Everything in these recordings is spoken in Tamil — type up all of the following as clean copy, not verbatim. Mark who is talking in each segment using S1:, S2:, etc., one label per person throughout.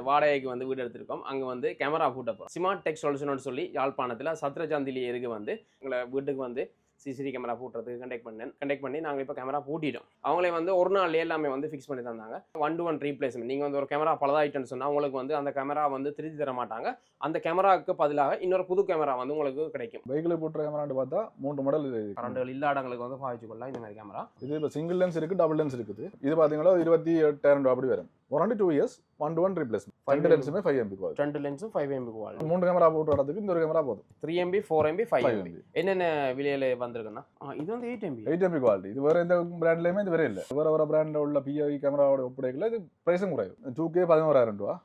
S1: வாடகைக்கு வந்து வீடு எடுத்திருக்கோம். அங்க வந்து கேமரா பூட்ட போறோம். ஸ்மார்ட் டெக் சொல்யூஷன் சொல்லி யாழ்ப்பாணத்துல சத்திரஜாந்திலி இருக்கு வந்து எங்களை வீட்டுக்கு வந்து சிசிடி கேமரா பூட்டுறதுக்கு கண்டெக்ட் பண்ணி நாங்கள் இப்போ கேமரா பூட்டிட்டோம். அவங்களே வந்து ஒரு நாள் எல்லாமே வந்து ஃபிக்ஸ் பண்ணி தந்தாங்க. 1-to-1 replacement. நீங்கள் வந்து ஒரு கேமரா பழுதாயிட்டுன்னு சொன்னால் உங்களுக்கு வந்து அந்த கேமரா வந்து திருத்தி தர மாட்டாங்க. அந்த கேமராவுக்கு பதிலாக இன்னொரு புது கேமரா வந்து உங்களுக்கு கிடைக்கும்.
S2: பைக்கில் போட்டுற கேமரான்னு பார்த்தா 3 மாடல்
S1: கரண்டுகள் இல்லாத இடங்களுக்கு வந்து பாவிச்சு கொள்ளலாம் இந்த மாதிரி கேமரா.
S2: இது இப்போ சிங்கிள் லென்ஸ் இருக்குது, டபுள் லென்ஸ் இருக்குது. இது பார்த்தீங்கன்னா 28,000 அப்படி வரும். 1-2 years 1-to-1 replacement. 2 லென்ஸுமே 5 MP quality.
S1: 2 லென்ஸும் 5 MP quality.
S2: 3 camera போட்டு இடத்துக்கு இந்த ஒரு கேமரா போதும்.
S1: 3 MB 4 MB 5 MB. என்னென்ன விலையில வந்திருக்குன்னா இது வந்து 8 MB.
S2: 8 MP quality. இது வேற எந்த பிராண்ட்லயுமே இது வேற இல்லை. வேற பிராண்ட்ல உள்ள POV கேமராவோட ஒப்படைக்கல இது பிரைஸும் குறைவு. 2K 11,000 ரூபா,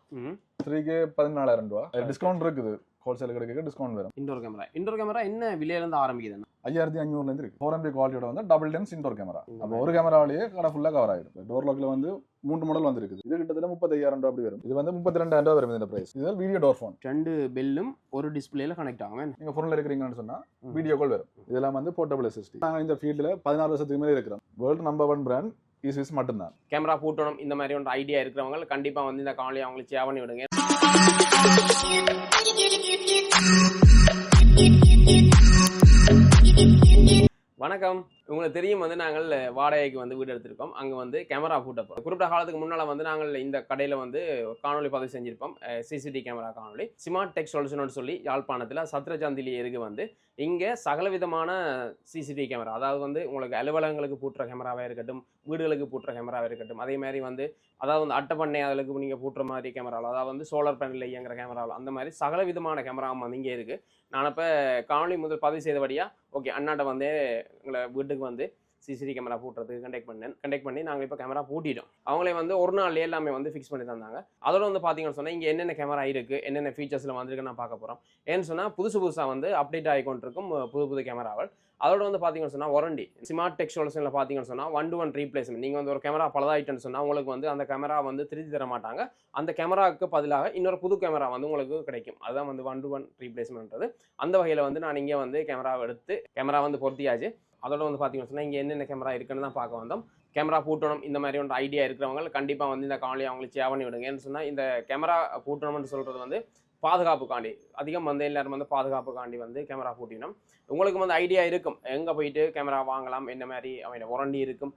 S2: 3K 14,000 ரூபா. டிஸ்கவுண்ட் இருக்குது. ஹோல்சேல் கிடைக்க டிஸ்கவுண்ட் வரும்.
S1: இன்டோர் கேமரா என்ன விலையில இருந்து ஆரம்பிக்குதுன்னா
S2: 5,500 இருந்து இருக்கு. 4 MB குவாலிட்டியோட வந்து டபுள் லென்ஸ் இன்டோர் கேமரா. அப்போ ஒரு கேமராவிலேயே கடை ஃபுல்லா கவர் ஆகிடும். டோர் லாக்ல வந்து 3 மாடல் வந்துருக்குது. இது கிட்டத்தட்ட 35,000 ரூபா அப்படி வரும். இது வந்து 32,000 ரூபா வரும் இந்த பிரைஸ். இது வீடியோ டோர் ஃபோன்.
S1: 2 பெல்லும் ஒரு டிஸ்பிளேல கனெக்ட் ஆகும்.
S2: நீங்க ஃபோன்ல இருக்கிறீங்கன்னு சொன்னா வீடியோ கால் வரும். இதெல்லாம் வந்து போர்ட்டபிள் SSD. நாங்க இந்த ஃபீல்ட்ல 14 வருஷத்துக்கு மேல இருக்கிறோம். வேர்ல்ட் நம்பர் 1 பிராண்ட் ஈஸ்விஸ் மட்டும்தான்.
S1: கேமரா பூட்டணும் இந்த மாதிரி ஒரு ஐடியா இருக்கிறவங்க கண்டிப்பா வந்து இந்த காணொலி அவங்களுக்கு ஷேர் பண்ணி விடுங்க. வணக்கம். உங்களுக்கு தெரியும் வந்து நாங்கள் வாடகைக்கு வந்து வீடு எடுத்திருக்கோம். அங்கே வந்து கேமரா பூட்ட போகிறோம். குறிப்பிட்ட காலத்துக்கு முன்னால் வந்து நாங்கள் இந்த கடையில் வந்து காணொலி பதிவு செஞ்சிருப்போம். சிசிடி கேமரா காணொலி. ஸ்மார்ட் டெக் சொல்யூஷன் சொல்லி யாழ்ப்பாணத்தில் சத்திரஜாந்திலி இருக்கு வந்து இங்கே சகல விதமான சிசிடி கேமரா, அதாவது வந்து உங்களுக்கு அலுவலகங்களுக்கு பூட்டுற கேமராவாக இருக்கட்டும், வீடுகளுக்கு பூட்டுற கேமராவாக இருக்கட்டும், அதே மாதிரி வந்து அதாவது வந்து அட்டைப்பண்ணை அதுக்கு நீங்கள் பூட்டுற மாதிரி கேமராவில், அதாவது வந்து சோலார் பேனலில் இயங்குற கேமராவில், அந்த மாதிரி சகல விதமான கேமராவும் வந்து இங்கே இருக்குது. நான் இப்போ காணொலி முதல் பதிவு செய்தபடியா ஓகே அண்ணாட்ட வந்து எங்களை வீட்டுக்கு வந்து சிசிடி கேமரா பூட்டுறதுக்கு கண்டெக்ட் பண்ணி நாங்கள் இப்போ கேமரா பூட்டிட்டோம். அவங்களே வந்து ஒரு நாள் எல்லாமே வந்து ஃபிக்ஸ் பண்ணி தந்தாங்க. அதோட வந்து பார்த்தீங்கன்னு சொன்னால் இங்கே என்னென்ன கேமரா இருக்குது, என்னென்ன ஃபீச்சர்ஸில் வந்திருக்கு நான் பார்க்க போகிறோம். ஏன்னு சொன்னால் புதுசாக வந்து அப்டேட் ஆகிக்கொண்டிருக்கும் புது கேமராவல். அதோட வந்து பார்த்தீங்கன்னு சொன்னால் வாரண்டி. ஸ்மார்ட் டெக் சொல்யூஷனில் பார்த்தீங்கன்னு சொன்னால் 1-to-1 ரீப்ளேஸ்மெண்ட். நீங்கள் வந்து ஒரு கேமரா பழுதாயிட்டுன்னு சொன்னால் உங்களுக்கு வந்து அந்த கேமரா வந்து திருத்தி தர மாட்டாங்க. அந்த கேமராவுக்கு பதிலாக இன்னொரு புது கேமரா வந்து உங்களுக்கு கிடைக்கும். அதுதான் வந்து 1-to-1 ரீப்ளேஸ்மெண்ட்றது. அந்த வகையில் வந்து நான் இங்கே வந்து கேமராவை எடுத்து கேமரா வந்து பொருத்தியாச்சு. அதோட வந்து பார்த்தீங்கன்னு சொன்னால் இங்கே என்னென்ன கேமரா இருக்குன்னு தான் பார்க்க வந்தோம். கேமரா பூட்டணும் இந்த மாதிரி ஒரு ஐடியா இருக்கிறவங்க கண்டிப்பாக வந்து இந்த காணொலி அவங்களுக்கு ஷேர் பண்ணி விடுங்க. ஏன்னு சொன்னால் இந்த கேமரா பூட்டணும்னு சொல்கிறது வந்து பாதுகாப்புக்காண்டி, அதிகம் வந்து எல்லாரும் வந்து பாதுகாப்புக்காண்டி வந்து கேமரா பூட்டினோம். உங்களுக்கு வந்து ஐடியா இருக்கும் எங்கே போயிட்டு கேமரா வாங்கலாம், என்ன மாதிரி அவன் வாரண்டி இருக்கும்,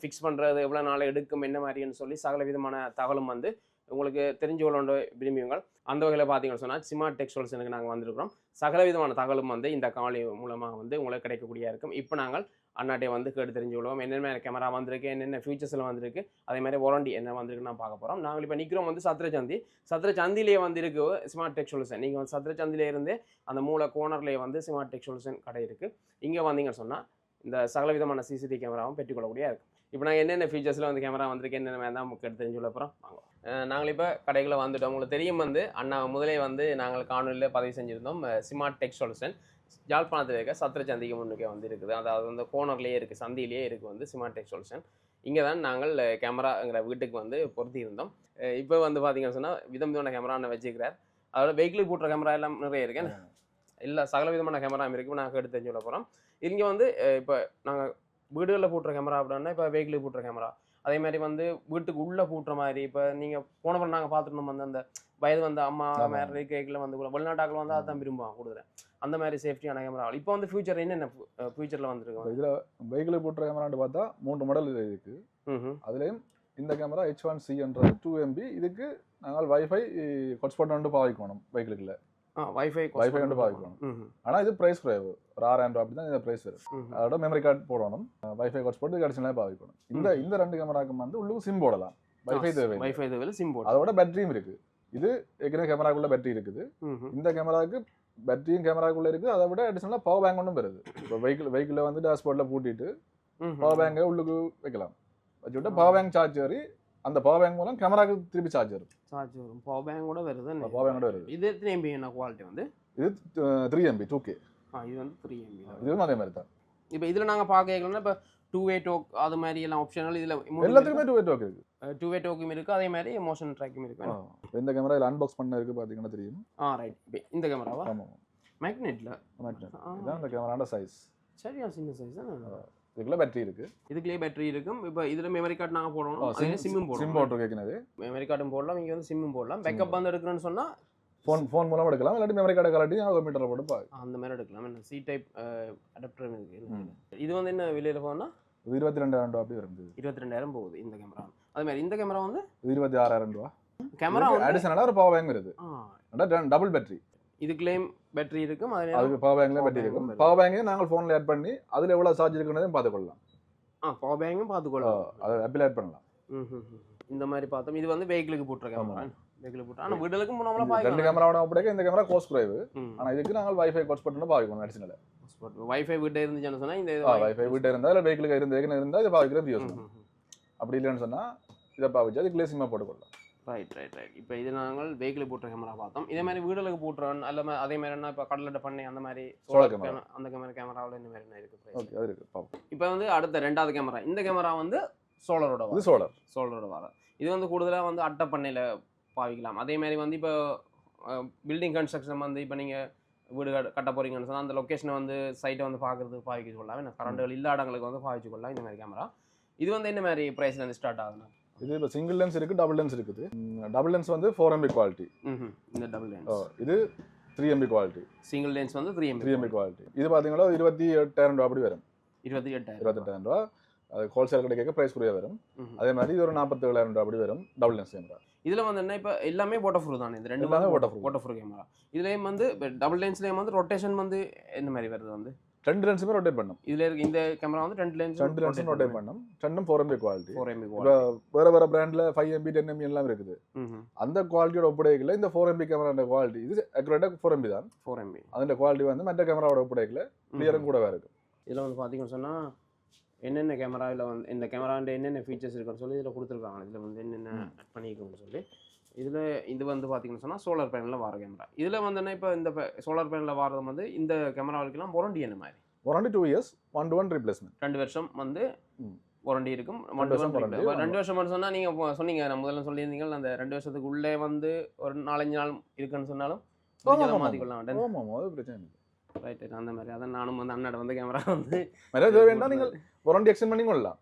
S1: ஃபிக்ஸ் பண்ணுறது எவ்வளோ நாள் எடுக்கும், என்ன மாதிரின்னு சொல்லி சகல விதமான தகவலும் வந்து உங்களுக்கு தெரிஞ்சு கொள்ள விரும்புவீங்கள். அந்த வகையில் பார்த்தீங்கன்னு சொன்னால் ஸ்மார்ட் டெக் சொல்யூஷனுக்கு நாங்கள் வந்திருக்கிறோம். சகல விதமான தகவலும் வந்து இந்த காணொலி மூலமாக வந்து உங்களுக்கு கிடைக்கக்கூடிய இருக்கும். இப்போ நாங்கள் அண்ணாட்டே வந்து கேட்டு தெரிஞ்சு கொள்வோம் என்னென்ன கேமரா வந்திருக்கு, என்னென்ன ஃபியூச்சர்ஸில் வந்திருக்கு, அதே மாதிரி வாரண்டி என்ன வந்திருக்குன்னு நான் பார்க்க போகிறோம். நாங்கள் இப்போ நிற்கிறோம் வந்து சத்திரச்சந்திலே வந்து இருக்கு ஸ்மார்ட் டெக் சொல்யூஷன். நீங்கள் வந்து சத்திரச்சந்திலே இருந்து அந்த மூல கோனர்லேயே வந்து ஸ்மார்ட் டெக் சொல்யூஷன் கடை இருக்குது. இங்கே வந்தீங்கன்னு சொன்னால் இந்த சகல விதமான சிசிடி கேமராவும் பெற்றுக்கொள்ளக்கூடிய இருக்குது. இப்போ நாங்கள் என்னென்ன ஃபீச்சர்ஸில் வந்து கேமரா வந்திருக்கு, என்னென்ன தான் நமக்கு எடுத்து தெரிஞ்சு கொள்ள போகிறோம். வாங்க. நாங்கள் இப்போ கடைகளை வந்துட்டோம். உங்களுக்கு தெரியும் வந்து அண்ணா முதலே வந்து நாங்கள் காணொலியில் பதிவு செஞ்சுருந்தோம். ஸ்மார்ட் டெக் சொல்யூஷன் யாழ்ப்பாணத்தில் இருக்க சத்திரச்சந்திக்கு முன்னுக்கே வந்து இருக்குது. அதாவது வந்து கோனர்லேயே இருக்குது, சந்தியிலேயே இருக்குது வந்து ஸ்மார்ட் டெக் சொல்யூஷன். இங்கே தான் நாங்கள் கேமராங்கிற வீட்டுக்கு வந்து பொருத்தி இருந்தோம். இப்போ வந்து பார்த்தீங்கன்னு சொன்னால் விதமான கேமரா நான் வச்சுக்கிறார். அதோட வெஹிக்கிளுக்கு போட்டுற கேமரா எல்லாம் நிறைய இருக்கேன். இல்லை சகல விதமான கேமரா இருக்குது. நாங்கள் எடுத்து தெரிஞ்சு கொள்ள போகிறோம். இங்கே வந்து இப்போ நாங்கள் வீடுகளில் பூட்டுற கேமரா அப்படின்னா இப்போ வெஹிக்கிளுக்கு பூட்டுற கேமரா, அதே மாதிரி வந்து வீட்டுக்கு உள்ளே பூட்டுற மாதிரி இப்போ நீங்கள் போனப்போ நாங்கள் பார்த்துருந்தோம் வந்து அந்த வயது வந்து அம்மா மேரி கேக்கில் வந்து கூட வெளிநாட்டாக்கள் வந்து அதான் விரும்புவாங்க கொடுக்குறேன். அந்த மாதிரி சேஃப்டியான கேமரா. இப்போ வந்து ஃபியூச்சர் என்னென்ன ஃபியூச்சரில் வந்துருக்கு இதில்
S2: வெஹிக்கிள் போட்டுற கேமரான்னு பார்த்தா 3 மாடல் இருக்குது. அதுலேயும் இந்த கேமரா H1C என்ற 2 MB. இதுக்கு நாங்கள் வைஃபை ஹாட்ஸ்பாட் வந்து பாவிக்கணும். வெஹிக்கிளுக்குள்ள வைஃபை வந்து பாவிக்கணும். ஆனால் இது ப்ரைஸ் குறைவு, ஒரு 6,000 ரூபா அப்படி தான் இந்த ப்ரைஸ் வரும். அதோட மெமரி கார்டு போடணும், வைஃபை ஹாட்ஸ்பாட் அடிஷனலாக பாவிக்கணும். இந்த 2 கேமராக்கு வந்து உள்ளுக்கு சிம் போடலாம். வைஃபை தேவையில்லை, சிம் போடலாம். அதோட பேட்டரியும் இருக்குது. இது ஏற்கனவே கேமராக்குள்ள பேட்டரி இருக்குது. இந்த கேமராவுக்கு பேட்டரியும் கேமராக்குள்ள இருக்குது. அதை விட அடிஷனலாக பவர் பேங்க் ஒன்றும் வருது. இப்போ வெஹிக்கிளில் வந்து டேஷ்போர்டில் பூட்டிட்டு பவர் பேங்கை உள்ளுக்கு வைக்கலாம். வச்சுவிட்டு பவர் பேங்க் சார்ஜ் வரி அந்த பவர் பேங்க் மூலம் கேமராக்கு திருப்பி சார்ஜ் வரும்.
S1: பவர் பேங்க் கூட வருது.
S2: பவர் பேங்கோட வருது.
S1: இது எத்தனை MB என்ன குவாலிட்டி வந்து?
S2: இது 3 MB 2K.
S1: இது வந்து 3 MB.
S2: இதுவும் அதே மாதிரி தான்.
S1: இப்போ இதில் நாங்கள் பார்க்கணும்னா இப்போ 2-way டோக் அது மாதிரி எல்லாம் ஆப்ஷனல் இதில்
S2: எல்லாத்துக்குமே 2-way டோக் இருக்குது.
S1: 2-way டோக்கும் இருக்குது, அதே மாதிரி மோஷன் ட்ராக்கும் இருக்குது.
S2: இந்த கேமரா இதில் அன்பாக்ஸ் பண்ண இருக்குது பார்த்தீங்கன்னா தெரியும்.
S1: ரைட். இப்போ இந்த கேமராவா?
S2: ஆமாம்,
S1: மேக்னெட்டில்.
S2: இதுதான் இந்த கேமராவோட சைஸ்.
S1: சரியா சின்ன சைஸ் தான்.
S2: இதுக்குள்ள பேட்டரி இருக்கு.
S1: இதுக்குள்ளே பேட்டரி இருக்கும். இப்போ இதுல மெமரி கார்டு நாங்க போடணும். அதுல சிம்மும் போடணும்.
S2: சிம் போட்டு கேக்குனது.
S1: மெமரி கார்டும் போடலாம், இங்க வந்து சிம்மும் போடலாம். பேக்கப் வந்து எடுக்கணும்னு சொன்னா
S2: ஃபோன் மூலமா எடுக்கலாம், இல்லாட்டி மெமரி கார்டை கலட்டி கம்ப்யூட்டர்ல போட்டு பாரு.
S1: அந்த மாதிரி எடுக்கலாம். என்ன சி டைப் அடாப்டர் இருக்கு. இது வந்து என்ன விலையில போனா
S2: இது 22,000 அப்படி வருது.
S1: 22,000 போகுது இந்த கேமரா. அதே மாதிரி இந்த கேமரா வந்து
S2: இது 26,000.
S1: கேமரா
S2: அடிஷனலா ஒரு பவர் பேங்க் வருது. Double battery.
S1: இதுக்குள்ளேயும் பேட்டரி இருக்கும்.
S2: அதுக்கு பவர் பேங்க்ல பேட்டரி இருக்கும். பவர் பேங்கை நாங்கள் ஃபோன்ல ஆட் பண்ணி அதுல எவ்வளவு சார்ஜ் இருக்குன்றதையும் பார்த்துக்கொள்ளலாம்.
S1: பவர் பேங்கும் பார்த்துக்கொள்ளலாம்.
S2: அதை ஆப்பிள் ஆட் பண்ணலாம்.
S1: இந்த மாதிரி பார்த்தோம். இது வந்து வெஹிக்கிளுக்கு போட்டுற கேமரா. வெஹிக்கிளுக்கு போட்டு ஆனா வீடுகளுக்கு நம்மள பாய்க்கலாம்.
S2: ரெண்டு கேமராவோட ஒப்படைக்க இந்த கேமரா கோஸ்ட் குறைவு. ஆனா இதுக்கு நாங்கள் வைஃபை ஹாட்ஸ்பாட் பாவிக்கணும் அடிஷனலா.
S1: வைஃபை வீட்டை இருந்துச்சுன்னு சொன்னா இந்த
S2: வைஃபை வீட்டை இருந்தா இல்ல வெஹிக்கிளுக்கு இருந்தா இதை பாவிக்கிறது யோசனை. அப்படி இல்லைன்னு சொன்னா இதை பாவிச்சு அதுக்குள்ளே சிம்மா போட்டுக்கொள்ளலாம்.
S1: ரைட். இப்போ இது நாங்கள் வெஹிக்கிள் போட்டுற கேமரா பார்த்தோம். இதே மாதிரி வீடுகளுக்கு போட்டுறோம் அல்ல அதே மாதிரி என்ன இப்போ கடலிட்ட பண்ணி அந்த மாதிரி அந்த கேமராவில் இந்த மாதிரி என்ன இருக்கு?
S2: ஓகே, அது இருக்கு பாப்போம்.
S1: இப்போ வந்து அடுத்த ரெண்டாவது கேமரா. இந்த கேமரா வந்து சோலரோட
S2: இது
S1: சோலரோட வர. இது வந்து கூடுதலாக வந்து அட்டை பண்ணையில் பாவிக்கலாம். அதே மாதிரி வந்து இப்போ பில்டிங் கன்ஸ்ட்ரக்ஷன் வந்து இப்போ நீங்கள் வீடு கட்ட போறீங்கன்னு சொன்னால் அந்த லொக்கேஷனை வந்து சைட்டை வந்து பார்க்குறதுக்கு பாவிக்க கொள்ளலாம். என்ன கரண்ட்டுகள் இல்லாத இடங்களுக்கு வந்து பாவிச்சு கொள்ளலாம் இந்த மாதிரி கேமரா. இது வந்து என்ன மாதிரி ப்ரைஸ்லேருந்து ஸ்டார்ட் ஆகுதுன்னா
S2: இது இப்போ சிங்கிள் லென்ஸ் இருக்கு, டபுள் லென்ஸ் இருக்குது. டபுள் லென்ஸ் வந்து 4 MB குவாலிட்டி.
S1: இந்த டபுள் லென்ஸ்
S2: இது 3 MB குவாலிட்டி.
S1: சிங்கிள் லென்ஸ் வந்து 3 MB
S2: குவாலிட்டி. இது பார்த்தீங்கன்னா 28,000 அப்படி வரும்.
S1: 28,000
S2: அது ஹோல்சேல் கடைக்கு பிரைஸ் குறைய வரும். அதே மாதிரி இது ஒரு 47,000 அப்படி வரும் டபுள் லென்ஸ் கேமரா.
S1: இதுல வந்து என்ன இப்போ எல்லாமே வாட்டர்ப்ரூஃப் தானே? இந்த ரெண்டு
S2: எல்லாமே
S1: வாட்டர்ப்ரூஃப் கேமரா. இதுலயும் வந்து டபுள் லென்ஸ்லயும் வந்து ரொட்டேஷன் வந்து என்ன மாதிரி வருது? வந்து
S2: ரெண்டு லென்ஸுமே ரொட்டேட் பண்ணும்.
S1: இதுல இருக்கு இந்த கேமரா வந்து ரெண்டு லென்ஸ்
S2: ரொட்டேட் பண்ணும். ரெண்டும் 4 MB குவாலிட்டி.
S1: 4 MB
S2: வேற பிராண்ட்ல 5 MB 10 MB எல்லாம் இருக்குது. அந்த குவாலிட்டியோட ஒப்படைக்கல இந்த 4 MB கேமராவோட குவாலிட்டி இது அக்யூரேட்டா 4 MB தான்.
S1: 4 MB
S2: அதோட குவாலிட்டி வந்து மற்ற கேமராவோட ஒப்படைக்கல கிளியரும் கூடவே இருக்கு.
S1: இதுல வந்து பாத்தீங்கன்னு சொன்னா என்னென்ன கேமராவில் வந்து இந்த கேமராண்ட என்னென்ன ஃபீச்சர்ஸ் இருக்குன்னு சொல்லி இதில் கொடுத்துருக்காங்க. இதில் வந்து என்னென்ன ஆட் பண்ணியிருக்கோம்னு சொல்லி இதில் இது வந்து பார்த்தீங்கன்னு சொன்னால் சோலார் பேனலில் வர கேமரா. இதில் வந்து என்ன இப்போ இந்த சோலார் பேனலில் வரது வந்து இந்த கேமராவுக்கெல்லாம் வாரண்டி என்ன மாதிரி?
S2: Warranty 2 years 1-to-1 replacement.
S1: 2 வருஷம் வந்து வாரண்டி இருக்கும். 2 வருஷம் சொன்னால் நீங்கள் சொன்னீங்க, நான் முதல்ல சொல்லியிருந்தீங்க அந்த 2 வருஷத்துக்கு உள்ளே வந்து ஒரு 4-5 நாள் இருக்குன்னு சொன்னாலும் மாற்றிக்கொள்ளலாம்.
S2: அது பிரச்சனை இல்லை.
S1: ரைட். அந்த மாதிரி அதான் நானும் வந்து அண்ணாட வந்து கேமரா வந்து
S2: வேண்டாம் நீங்கள் வாரண்டி எக்ஸ்டெண்ட் பண்ணி கொள்ளலாம்.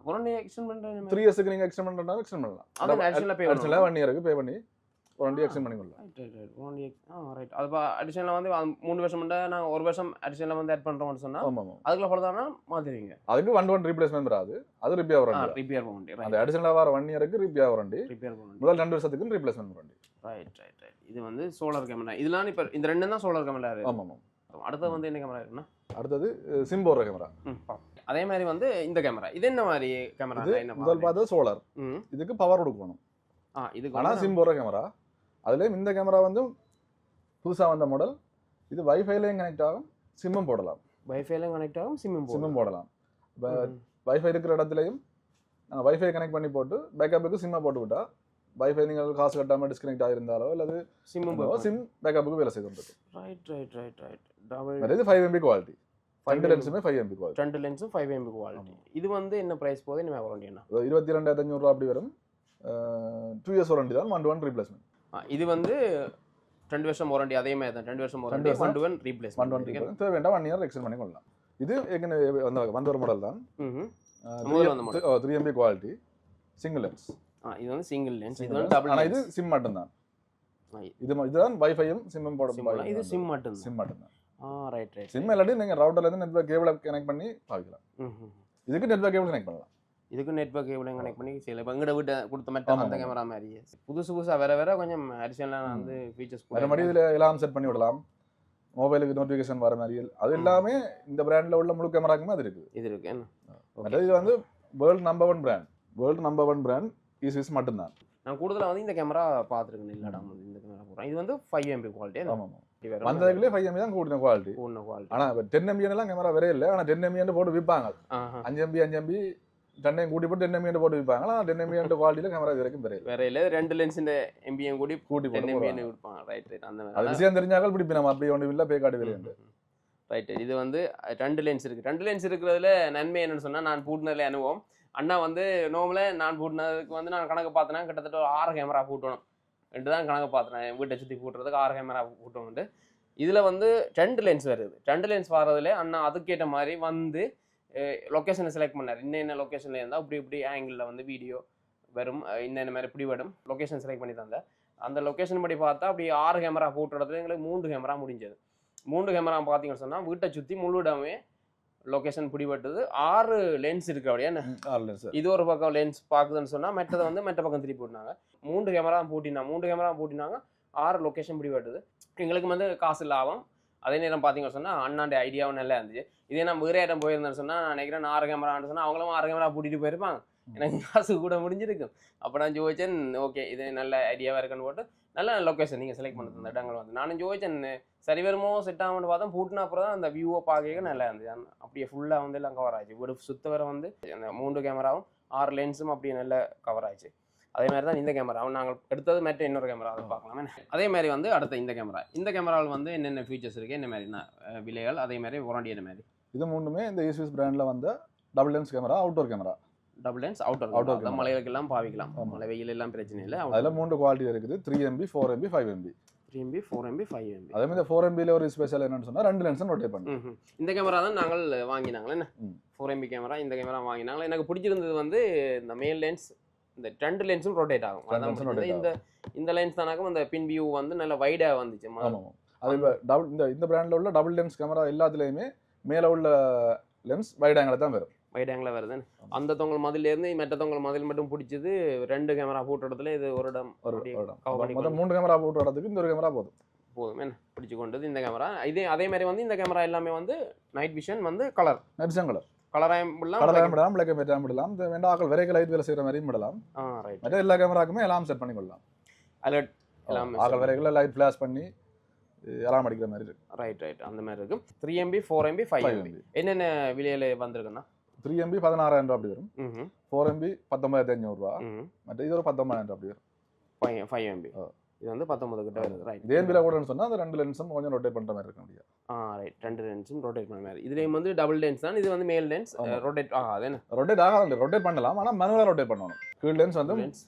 S1: வாரண்டி எக்ஸ்டெண்ட் பண்ணுறேன்
S2: 3 yearsக்கு நீங்கள் எக்ஸ்டெண்ட் பண்ணுறதுனால எக்ஸ்டெண்ட் பண்ணலாம்.
S1: அதான் அடிஷனலாக பே பண்ணலாம்.
S2: 1 yearக்கு பே பண்ணி வாரண்டி எக்ஸ்டெண்ட் பண்ணி கொள்ளலாம்.
S1: ரைட். அது அடிஷனலாக வந்து 3 வருஷம் நான் 1 வருஷம் அடிஷனலாக வந்து ஆட் பண்ணுறோம்னு சொன்னால் அதுக்குள்ள படுதானா மாற்றிடுவீங்க.
S2: அதுக்கு 1-to-1 ரீப்ளேஸ்மெண்ட் வராது. அது ரிப்பேர் வாரண்டி. அந்த அடிஷனலாக வர 1 yearக்கு ரிப்பேர் வாரண்டி. முதல் 2 வருஷத்துக்கு ரீப்ளேஸ்மெண்ட் வாரண்டி.
S1: ரைட். இது வந்து சோலார் கேமரா. இதெல்லாம் இப்போ இந்த ரெண்டு தான் சோலார் கேமரா.
S2: ஆமாம்.
S1: அடுத்தது வந்து என்ன கேமரா இருக்குன்னா
S2: அடுத்தது சிம் போடுற கேமரா.
S1: அதே மாதிரி வந்து இந்த கேமரா இது என்ன மாதிரி கேமரா?
S2: முதல் பார்த்தது சோலார். இதுக்கு பவர் கொடுக்கணும்.
S1: இதுக்கு
S2: ஆனால் சிம் போடுற கேமரா. அதுலேயும் இந்த கேமரா வந்து புதுசாக வந்த மாடல். இது வைஃபைலையும் கனெக்ட் ஆகும், சிம்மும் போடலாம்.
S1: வைஃபைலையும் கனெக்ட் ஆகும், சிம்மும்
S2: போடலாம். இப்போ வைஃபை இருக்கிற இடத்துலையும் நாங்கள் வைஃபை கனெக்ட் பண்ணி போட்டு பேக்கப்புக்கு சிம்மை போட்டுவிட்டா வைஃபை நீங்கள் காசு கட்டாமல் டிஸ்கனெக்ட் ஆகிருந்தாலோ அல்லது சிம் பேக்கப்புக்கு வேலை செய்து வந்துருக்கு. இது 5 MB quality. 2 லென்ஸுமே 5 MB quality.
S1: 2 லென்ஸும் 5 MB quality. இது வந்து என்ன பிரைஸ் போகுது? என்ன வாரண்டி? என்ன
S2: 22,500 அப்படி வரும். 2 years வாரண்டி தான், 1-to-1 ரீப்ளேஸ்மெண்ட்.
S1: இது வந்து 2 வருஷம் வாரண்டி. அதே மாதிரி தான் 2 வருஷம் வாரண்டி, 1-to-1 ரீப்ளேஸ்மெண்ட்.
S2: தேவைண்டா 1 year எக்ஸ்டெண்ட் பண்ணி கொள்ளலாம். இது ஏற்கனவே வந்த ஒரு மாடல் தான். 3 MB குவாலிட்டி சிங்கிள் லென்ஸ்.
S1: இது வந்து சிங்கிள் லென்ஸ். இது வந்து டபுள்.
S2: ஆனால் இது சிம் மட்டும் தான். இதுதான் வைஃபையும் சிம்மும் போட முடியும்.
S1: இது சிம் மட்டும்
S2: தான்.
S1: ரைட்.
S2: சிம் இல்லாட்டி நீங்கள் ரவுட்டர்ல இருந்து நெட்வொர்க் கேபிளை கனெக்ட் பண்ணி பாவிக்கலாம். இதுக்கு நெட்வொர்க் கேபிள் கனெக்ட் பண்ணலாம்.
S1: இதுக்கு நெட்வொர்க் கேபிளை கனெக்ட் பண்ணி சில இப்போ எங்கட வீட்டை கொடுத்த மட்டும் அந்த கேமரா மாதிரி புதுசாக வேற கொஞ்சம் அடிஷனலாக வந்து ஃபீச்சர்ஸ்
S2: வர மாதிரி இதில் எல்லாம் செட் பண்ணி விடலாம். மொபைலுக்கு நோட்டிஃபிகேஷன் வர மாதிரி அது எல்லாமே இந்த பிராண்டில் உள்ள முழு கேமராக்குமே அது இருக்குது.
S1: இது இருக்கு.
S2: இது வந்து வேர்ல்டு நம்பர் 1 பிராண்ட் ஈஸ்விஸ் மட்டும்தான்.
S1: நான் கூடுதலாக வந்து இந்த கேமரா பார்த்துருக்கேன். இல்லைடா இந்த கேமரா போகிறேன். இது வந்து 5 MB குவாலிட்டி.
S2: ஆமாம். வந்ததுக்குள்ளே 5 MB தான் கூடின குவாலிட்டி. ஆனால் இப்போ 10 MB எல்லாம் கேமரா வரே இல்லை. ஆனால் 10 MB போட்டு விற்பாங்க. 5 MB 10 கூட்டி போட்டு 10 MB போட்டு விற்பாங்க. ஆனால் 10 MB குவாலிட்டியில் கேமரா இது வரைக்கும் வேற இல்லை. 2 லென்ஸ் இந்த MB கூட்டி போட்டு 10 MB விற்பாங்க. ரைட். அந்த மாதிரி அது விஷயம் தெரிஞ்சாக்கள் பிடிப்பி நம்ம அப்படி ஒன்று இல்லை பே கார்டு வேறு. ரைட். இது வந்து 2 லென்ஸ் இருக்குது. 2 லென்ஸ் இருக்கிறதுல நன்மை என்னன்னு சொன்னால் நான் பூட்டினதில் அனுபவம். அண்ணா வந்து நோம்பில் நான் பூட்டினதுக்கு வந்து நான் கணக்கு பார்த்தேன்னா கிட்டத்தட்ட ஒரு 6 கேமரா பூட்டணும். 2 தான் கணக்கு பார்த்தேன். வீட்டை சுற்றி பூட்டுறதுக்கு 6 கேமரா பூட்டணும். இதில் வந்து 2 லென்ஸ் வருது. 2 லென்ஸ் வர்றதுல அண்ணா அதுக்கேற்ற மாதிரி வந்து
S1: லொக்கேஷனை செலக்ட் பண்ணார். இன்ன லொக்கேஷனில் இருந்தால் இப்படி ஆங்கிளில் வந்து வீடியோ வரும், இன்ன மாதிரி இப்படி வரும், லொக்கேஷன் செலக்ட் பண்ணி தந்தார். அந்த லொக்கேஷன் படி பார்த்தா அப்படி 6 கேமரா போட்ட இடத்துல எங்களுக்கு 3 கேமரா முடிஞ்சது. 3 கேமரா பார்த்தீங்கன்னு சொன்னால் வீட்டை சுற்றி முழு இடமே லொக்கேஷன் பிடிபட்டது. 6 லென்ஸ் இருக்கு அப்படியே. இது ஒரு பக்கம் லென்ஸ் பார்க்குதுன்னு சொன்னால் மற்றதை வந்து மற்ற பக்கம் திருப்பி போட்டினாங்க. 3 கேமரா போட்டினாங்க 6 லொக்கேஷன் பிடிபட்டது. எங்களுக்கு வந்து காசு லாபம். அதே நேரம் பார்த்தீங்கன்னு சொன்னால் அண்ணாண்ட ஐடியாவும் நல்லா இருந்துச்சு. இதே நான் வேறு இடம் போயிருந்தேன்னு சொன்னால் நான் நினைக்கிறேன் 6 கேமரான்னு சொன்னால் அவங்களும் 6 கேமரா கூட்டிகிட்டு போயிருப்பாங்க, எனக்கு காசு கூட முடிஞ்சிருக்கும். அப்போ நான் ஜோதிச்சேன் ஓகே இது நல்ல ஐடியாவாக இருக்குன்னு போட்டு நல்ல லொக்கேஷன் நீங்கள் செலக்ட் பண்ணுறது அந்த இடங்கள் வந்து நானும் ஜோதிச்சேன் சரி வருமோ செட் ஆகும்னு பார்த்தா பூட்டினா அப்புறம் தான் அந்த வியூவை பார்க்க நல்லா இருந்துச்சு. அப்படியே ஃபுல்லாக வந்து எல்லாம் கவர் ஆயிடுச்சு. வீடு சுத்த வர வந்து அந்த 3 கேமராவும் 6 லென்ஸும் அப்படியே நல்லா கவர் ஆயிடுச்சு. அதே மாதிரி தான் இந்த கேமராவும் நாங்கள் எடுத்தது மற்ற இன்னொரு கேமரா அதை பார்க்கலாமே. அதே மாதிரி வந்து அடுத்த இந்த கேமராவில் வந்து என்னென்ன ஃபீச்சர்ஸ் இருக்குது, என்ன மாதிரி விலைகள், அதே மாதிரி வாரண்டி என்ன மாதிரி.
S2: இது மூணுமே இந்த ஏசுஸ் பிராண்டில் வந்து double lens camera, outdoor camera.
S1: Double lens outdoor மலைகளுக்கெல்லாம் பாவிக்கலாம், மலை வெயில் எல்லாம் பிரச்சனை இல்லை.
S2: அதில் 3 குவாலிட்டி இருக்குது, 3MB 4MB 5MB.
S1: 3MB 4MB 5MB.
S2: அதே மாதிரி 4MBயில் ஒரு ஸ்பெஷல் என்னன்னு சொன்னால் 2 லென்ஸும் ரொட்டேட் பண்ணும்.
S1: இந்த கேமரா தான் நாங்கள் வாங்கினாங்களே என்ன 4MB கேமரா. இந்த கேமரா வாங்கினாங்களே எனக்கு பிடிச்சிருந்தது வந்து இந்த மெயின் லென்ஸ், இந்த 2 லென்ஸும் ரொட்டேட் ஆகும். இந்த லென்ஸ் தானாக்கும் அந்த பின் வியூ வந்து நல்ல வைடாக வந்துச்சு.
S2: அது இந்த பிராண்டில் உள்ள டபுள் லென்ஸ் கேமரா எல்லாத்துலேயுமே மேலே உள்ள லென்ஸ் வைட் ஆங்கிள் தான் வரும்.
S1: வைட் ஆங்கிள் வருது. அந்த தொங்கல் மதிலேருந்து மற்ற தொங்கல் மதில் மட்டும் பிடிச்சது 2 கேமரா போட்ட இடத்துல இது ஒரு இடம்
S2: 3 கேமரா போட்ட இடத்துக்கு இந்த ஒரு கேமரா போதும்
S1: என்ன பிடிச்சி கொண்டது இந்த கேமரா. அதே மாதிரி வந்து இந்த கேமரா எல்லாமே வந்து நைட் விஷன் வந்து கலர் கலராயம்
S2: விடலாம், பிளாக் அண்ட் ஒயிட் விடலாம், வேண்டாம் ஆக்கள் விரைக்கு லைட் வேலை செய்கிற மாதிரியும் விடலாம். மற்ற எல்லா கேமராக்குமே எல்லாம் செட் பண்ணி கொள்ளலாம்.
S1: அலர்ட் எல்லாம்
S2: ஆக்கள் விரைக்குள்ள லைட் ஃபிளாஷ் பண்ணி எல்லாம் அடிக்கிற மாதிரி இருக்கு.
S1: ரைட் அந்த மாதிரி இருக்கும். 3MB 4MB 5MB என்னென்ன விலையில வந்திருக்குன்னா
S2: 3MB 16,000 அப்படி வரும், 4MB 19,500, மற்ற இது ஒரு 19,000 அப்படி வரும்.
S1: 5MB இது வந்து 19 கிட்ட வருது. ரைட்
S2: இதே விலை கூடன்னு சொன்னா அந்த 2 லென்ஸும் கொஞ்சம் ரொட்டேட் பண்ற மாதிரி இருக்கும்.
S1: ரைட் 2 லென்ஸும் ரொட்டேட் பண்ண மாதிரி. இதுலயும் வந்து டபுள் லென்ஸ் தான், இது வந்து மேல் லென்ஸ் ரொட்டேட் ஆகாது.
S2: ரொட்டேட் ஆகாது, ரொட்டேட் பண்ணலாம், ஆனா மேனுவலா ரொட்டேட் பண்ணணும். கீழ் லென்ஸ் வந்து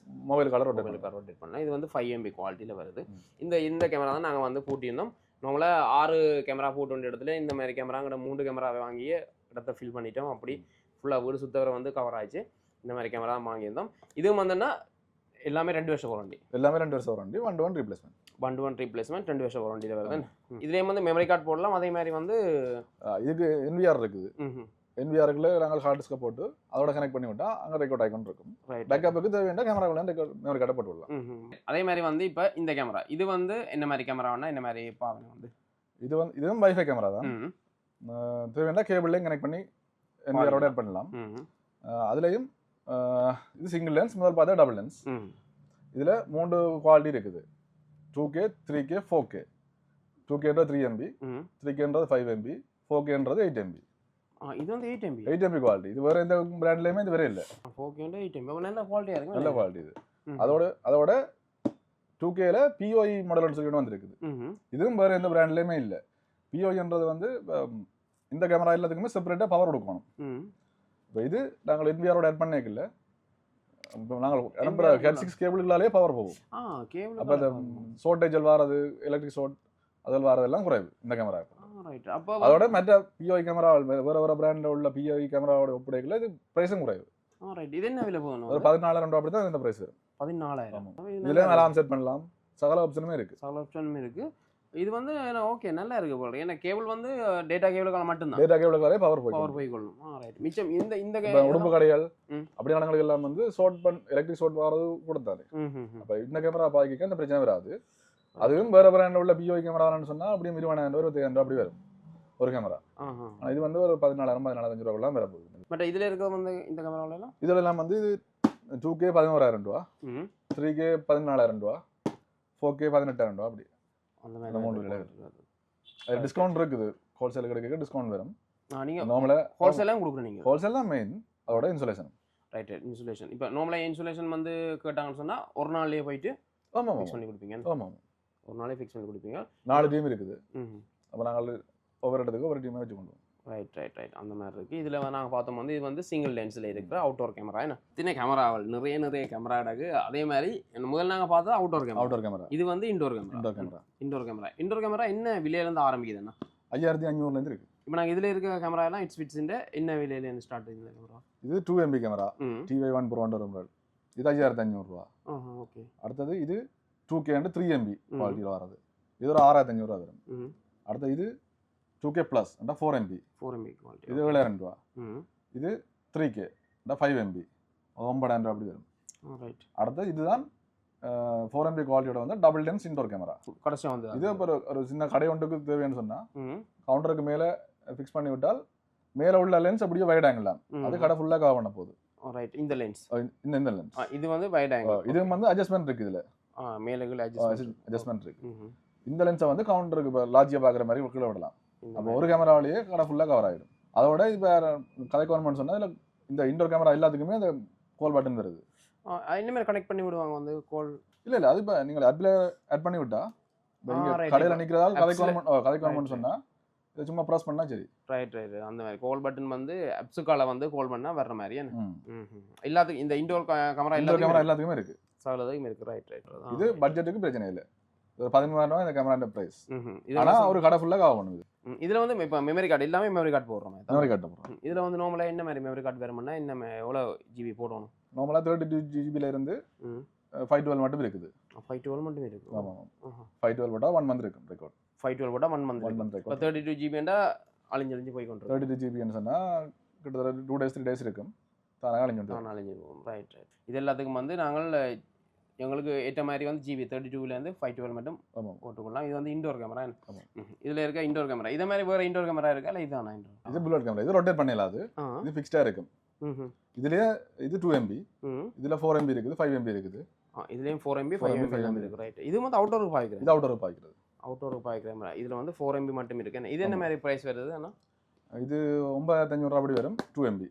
S2: மொபைல் கார்டு ரொட்டேட்
S1: பண்ணலாம். இது வந்து 5MB குவாலிட்டியில வருது. இந்த கேமரா தான் நாங்க வந்து பூட்டியிருந்தோம். நம்மள 6 கேமரா போட்டு வேண்டிய இடத்துல இந்த மாதிரி கேமராங்கிட்ட 3 கேமராவை வாங்கி இடத்த ஃபில் பண்ணிட்டோம். அப்படி ஃபுல்லாக வீடு சுத்தவரை வந்து கவர் ஆயிடுச்சு. இந்த மாதிரி கேமரா தான் வாங்கியிருந்தோம். இதுவும் வந்துன்னா எல்லாமே 2 வருஷம் வாரண்டி. 1 ரீப்ளேஸ்மெண்ட் 2 வருஷம் வாரண்டியில் வருது. இதுலேயும் வந்து மெமரி கார்டு போடலாம். அதே மாதிரி வந்து
S2: இதுக்கு NVR இருக்குது. NVRக்குள்ள நாங்கள் ஹார்ட் டிஸ்கை போட்டு அதோட கனெக்ட் பண்ணி விட்டா அங்கே ரெக்கார்ட் ஆகிக்கொண்டு இருக்கும். பேக்கப்புக்கு தேவையான கேமராவில் மெமரி கார்டை போட்டு விடலாம்.
S1: அதே மாதிரி வந்து இப்போ இந்த கேமரா இது வந்து என்ன மாதிரி கேமரானா என்ன மாதிரி பாவனை வந்து
S2: இதுவும் வைஃபை கேமரா தான். தேவையான கேபிள்லையும் கனெக்ட் பண்ணி NVR ஆட் பண்ணலாம். அதுலேயும் இது சிங்கிள் லென்ஸ், முதல் பார்த்தா டபுள் லென்ஸ். இதில் 3 குவாலிட்டி இருக்குது, 2K 3K 4K. 2Kன்றது 3MB, 3Kன்றது 5MB, 4Kன்றது 8MB.
S1: இது வந்து 8MB
S2: குவாலிட்டி. இது வேற எந்த பிராண்ட்லயுமே இது வேற இல்ல.
S1: 4K 8MB நல்ல குவாலிட்டியா இருக்கு.
S2: நல்ல குவாலிட்டி இது. அதோட 2Kல POE மாடல்னு சொல்லிட்டு வந்திருக்குது. இதுவும் வேற எந்த பிராண்ட்லயுமே இல்ல. POEன்றது வந்து இந்த கேமரா எல்லாத்துக்குமே செப்பரேட்டா பவர் கொடுக்கணும். இப்போ இது நாங்கள் NVR ஆட் பண்ணிக்கல, நாங்கள் அனுப்புற Cat 6 கேபிள்களாலே பவர் போகும். அப்போ அந்த ஷார்ட்டேஜ் வாரது, எலக்ட்ரிக் ஷார்ட் அதில் வாரதெல்லாம் குறைவு இந்த கேமரா. அதோட மற்ற POE கேமரா வேற பிராண்ட்ல உள்ள POE கேமராவோட ஒப்படைக்கல இது பிரைஸும் குறைவு.
S1: இது என்ன விலை போகணும்?
S2: ஒரு 14,000 அப்படி தான் இந்த பிரைஸ் வரும்.
S1: 14,000.
S2: இதுல அலாம் செட் பண்ணலாம், சகல ஆப்ஷனுமே
S1: இருக்கு. இது வந்து ஓகே நல்லா இருக்கு போல. ஏன்னா கேபிள் வந்து டேட்டா கேபிளுக்கான மட்டும்தான்,
S2: டேட்டா கேபிளுக்காக பவர்
S1: போய்க்கொள்ளும். ரைட். மிச்சம் இந்த
S2: உடுப்பு கடைகள் அப்படி இடங்களுக்கு எல்லாம் வந்து எலக்ட்ரிக் ஷார்ட் வரது கொடுத்தாரு. அப்ப இந்த கேமரா பாய்க்க அந்த பிரச்சனை வராது. அதுவும் வேற பிராண்ட்ல உள்ள POE கேமரான்னு சொன்னா அப்படியே 20,000 25,000 அப்படி வரும் ஒரு கேமரா. ஆனா இது வந்து ஒரு 14,000 14,500 ரூபாய்லாம் வர போகுது.
S1: பட் இதுல இருக்க வந்து இந்த கேமரால எல்லாம்
S2: இதுல எல்லாம் வந்து 2K 11,000 ரூபா, 3K 14,000 ரூபா, 4K 18,000 ரூபா அப்படி
S1: அந்த மாதிரி அமௌண்ட்
S2: இருக்குது. டிஸ்கவுண்ட் இருக்குது, ஹோல்சேல் கிடைக்க டிஸ்கவுண்ட் வரும்.
S1: நீங்க நார்மலா ஹோல்சேலாம் கொடுக்குறீங்க?
S2: ஹோல்சேல் தான் மெயின், அதோட இன்சுலேஷன்.
S1: ரைட். இன்சுலேஷன் இப்போ நார்மலா இன்சுலேஷன் வந்து கேட்டாங்கன்னு சொன்னா ஒரு நாள்லயே போயிட்டு ஃபிக்ஸ் பண்ணி கொடுப்பீங்க? ஆமா, ஒரு நாளே ஃபிக்ஸ் பண்ணி கொடுப்பீங்க. 4 டீம் இருக்குது. அப்போ நாங்கள் ஒவ்வொரு இடத்துக்கு ஒரு டீமை வச்சு கொண்டு வரோம். ரைட். அந்த மாதிரி இருக்குது. இதில் நாங்கள் பார்த்தோம் வந்து இது வந்து சிங்கிள் லென்ஸில் இருக்கிற அவுட்டோர் கேமரா. என்ன தின கேமராவல் நிறைய கேமரா இருக்குது. அதே மாதிரி முதல்ல நாங்கள் பார்த்தா அவுட்டோர் கேமரா. இது வந்து இண்டோர் கேமரா. என்ன விலையிலேருந்து ஆரம்பிக்குதுன்னா
S2: 5500 இருக்கு.
S1: இப்போ நாங்கள் இதில் இருக்க கேமரா எல்லாம் இட்ஸ் ஃபிட்ஸிൻ്റെ என்ன விலையில ஸ்டார்ட் ஆகுது கேமரா?
S2: இது 2 MB கேமரா TY1 Pro ஒரு மாடல். இது 5500
S1: ஓகே.
S2: அடுத்தது இது 2K and 3 MB குவாலிட்டியில் வரது. இது ஒரு 6500 வரும். அடுத்து இது 2K plus and 4 MB
S1: quality.
S2: இது 7000. இது 3K and 5 MB 9000 அப்படி வரும்.
S1: ரைட்.
S2: அடுத்து இதுதான் 4 MB குவாலிட்டியோட வந்து டபுள் லென்ஸ் இன்டோர் கேமரா.
S1: கடைசியாக வந்து
S2: இது ஒரு சின்ன கடை ஒன்றுக்கு தேவைன்னு சொன்னா கவுண்டருக்கு மேலே ஃபிக்ஸ் பண்ணி விட்டால் மேலே உள்ள லென்ஸ் அப்படியே வைட் ஆங்கிள் தான். அது கடை ஃபுல்லாக கவர் பண்ண போகுது.
S1: ரைட். இந்த லென்ஸ்
S2: இந்த லென்ஸ்
S1: இது வந்து வைட் ஆங்கிள்.
S2: இது வந்து அட்ஜஸ்ட்மெண்ட் இருக்கு. இதுல
S1: மேலகுள்ள
S2: அட்ஜஸ்ட்மெண்ட் இருக்கு. இந்த லென்ஸை வந்து கவுண்டருக்கு இப்போ லார்ஜியாக பார்க்குற மாதிரி கீழே விடலாம். அப்போ ஒரு கேமராவிலேயே கடை ஃபுல்லாக கவர் ஆகிடும். அதோட இப்போ கதை கவர்மெண்ட் சொன்னால் இதில் இந்த இன்டோர் கேமரா எல்லாத்துக்குமே அந்த கோல் பட்டன் வருது.
S1: என்ன மாதிரி கனெக்ட் பண்ணி விடுவாங்க வந்து கோல்?
S2: இல்லை அது இப்போ நீங்கள் ஆப்பில் ஆட் பண்ணி விட்டா கடையில் நிற்கிறதால கதை கவர்மெண்ட் சொன்னால் இது சும்மா ப்ரெஸ் பண்ணா சரி.
S1: ரைட். அந்த மாதிரி கோல் பட்டன் வந்து அப்சுக்கால வந்து கோல் பண்ணா வர்ற மாதிரி எல்லாத்துக்கும் இந்த இன்டோர் கேமரா
S2: எல்லாத்துக்குமே இருக்கு.
S1: சகலதுக்கும் இருக்கு. ரைட்.
S2: இது பட்ஜெட்டுக்கு பிரச்சனை இல்லை. ஒரு 13000 இந்த கேமரா பிரைஸ். ஆனா ஒரு கடை ஃபுல்லா கவர் பண்ணுது.
S1: இதுல வந்து இப்ப மெமரி கார்டு எல்லாமே மெமரி கார்டு போடுறோம்.
S2: மெமரி கார்டு போடுறோம்.
S1: இதுல வந்து நார்மலா என்ன மாதிரி மெமரி கார்டு வேணும்னா என்ன எவ்வளவு GB போடணும்?
S2: நார்மலா 32 GB ல இருந்து 512 மட்டும் இருக்குது.
S1: 512 மட்டும் இருக்கு.
S2: ஆமா. 512 போட்டா 1 மந்த் இருக்கும் ரெக்கார்ட்.
S1: 512 போட்டா 1 மந்த் ரெக்கார்ட். இப்ப 32 GB ண்டா அழிஞ்சு போய் கொண்டு
S2: 32 GB ன்னு சொன்னா கிட்டத்தட்ட 2 days 3 days இருக்கும். தானா அழிஞ்சு
S1: போகும். ரைட். இது எல்லாத்துக்கும் வந்து நாங்கள் எங்களுக்கு ஏற்ற மாதிரி வந்து GB 32லேருந்து 512 மட்டும் போட்டுக்கொள்ளலாம். இது வந்து இன்டோர் கேமரா. இதில் இருக்க இன்டோர் கேமரா இதே மாதிரி வேறு இன்டோர் கேமரா இருக்கா இல்லை இதுதானா இன்டோர்?
S2: இது புல்லட் கேமரா. இது ரொட்டேட் பண்ணிடலாம். அது இது ஃபிக்ஸ்டாக இருக்கும். இதுலேயே இது 2 MB, இதில் 4 MB இருக்குது, 5 MB இருக்குது.
S1: இதுலேயும் 4 MB 5 MB இருக்குது. ரைட். இது வந்து அவுட்டோருக்கு பாய்க்கிறது.
S2: இது அவுட்டோருக்கு பாய்க்கிறது.
S1: அவுட்டோருக்கு பாய்க்கிற கேமரா. இதில் வந்து 4 MB மட்டும் இருக்கு. இது என்ன மாதிரி ப்ரைஸ் வருது? ஆனால்
S2: இது 9500 அப்படி வரும். 2 MB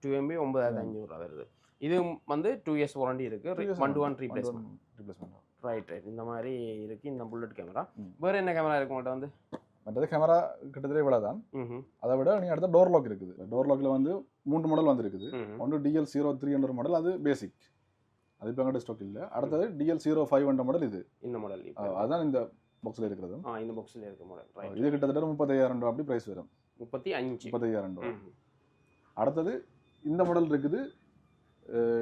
S1: 9500 வருது. இது வந்து 2 years வாரண்டி இருக்கு. 1-to-1 replacement. ரைட். இந்த மாதிரி இருக்கு இந்த புல்லட் கேமரா. வேற என்ன கேமரா இருக்கு உங்கள்ட்ட வந்து?
S2: மற்றது கேமரா கிட்டத்தட்ட இவ்வளவுதான். அதை விட நீங்க அடுத்த டோர் லாக் இருக்குது. டோர் லாக்ல வந்து 3 மாடல் வந்துருக்குது. ஒன்று DL03 என்ற மாடல், அது பேசிக். அது இப்போ எங்கிட்ட ஸ்டாக் இல்லை. அடுத்தது DL05 என்ற மாடல். இது இந்த மாடல் அதுதான் இந்த பாக்ஸ்ல இருக்கிறது.
S1: இந்த பாக்ஸ்ல இருக்க மாடல். ரைட்.
S2: இது கிட்டத்தட்ட 35000 அப்படி பிரைஸ் வரும்.
S1: 35000.
S2: அடுத்தது இந்த மாடல் இருக்குது.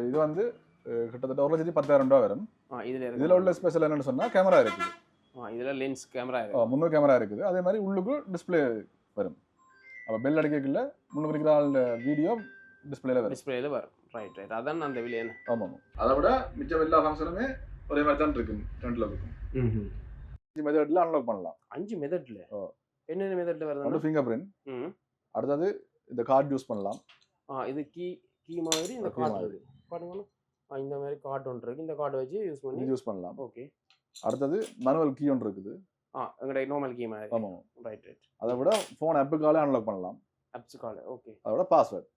S2: இது வந்து கிட்டத்தட்ட 1,10,000 வரும். இதுல உள்ள ஸ்பெஷல் என்னன்னு சொன்னா கேமரா இருக்குது.
S1: இதுல லென்ஸ் கேமரா இருக்கு.
S2: 3 கேமரா இருக்குது. அதே மாதிரி உள்ளுக்கு டிஸ்ப்ளே வரும். அப்ப பெல் அடிக்கக்குள்ள முன்னுக்கு இருக்கிற வீடியோ டிஸ்ப்ளேல வரும். ரைட்.
S1: அதான் அந்த விலை.
S2: ஆமா. அதை விட மிச்சம் எல்லா ஃபங்க்ஷனுமே ஒரே மாதிரி தான் இருக்கு. ஃப்ரண்ட்ல இருக்கும். 5 மெத்தட்ல அன்லாக் பண்ணலாம்.
S1: 5 மெத்தட்ல? என்னென்ன மெத்தட்ல வருது?
S2: Finger print. அடுத்தது இந்த கார்டு யூஸ் பண்ணலாம்.
S1: இது கீ மாதிரி இந்த கார்டு பாருங்க. இந்த மாதிரி கார்டு ஒன்று இருக்கு. இந்த கார்டு வச்சு யூஸ் பண்ணலாம். ஓகே.
S2: அடுத்தது மேனுவல் கீ ஒன்று இருக்குது.
S1: எங்கட நார்மல் கீ மாதிரி.
S2: ஆமா.
S1: ரைட்.
S2: அதை விட ஃபோன் ஆப்புக்கால அன்லாக் பண்ணலாம்.
S1: ஆப்ஸ்கால. ஓகே.
S2: அதோட பாஸ்வேர்ட்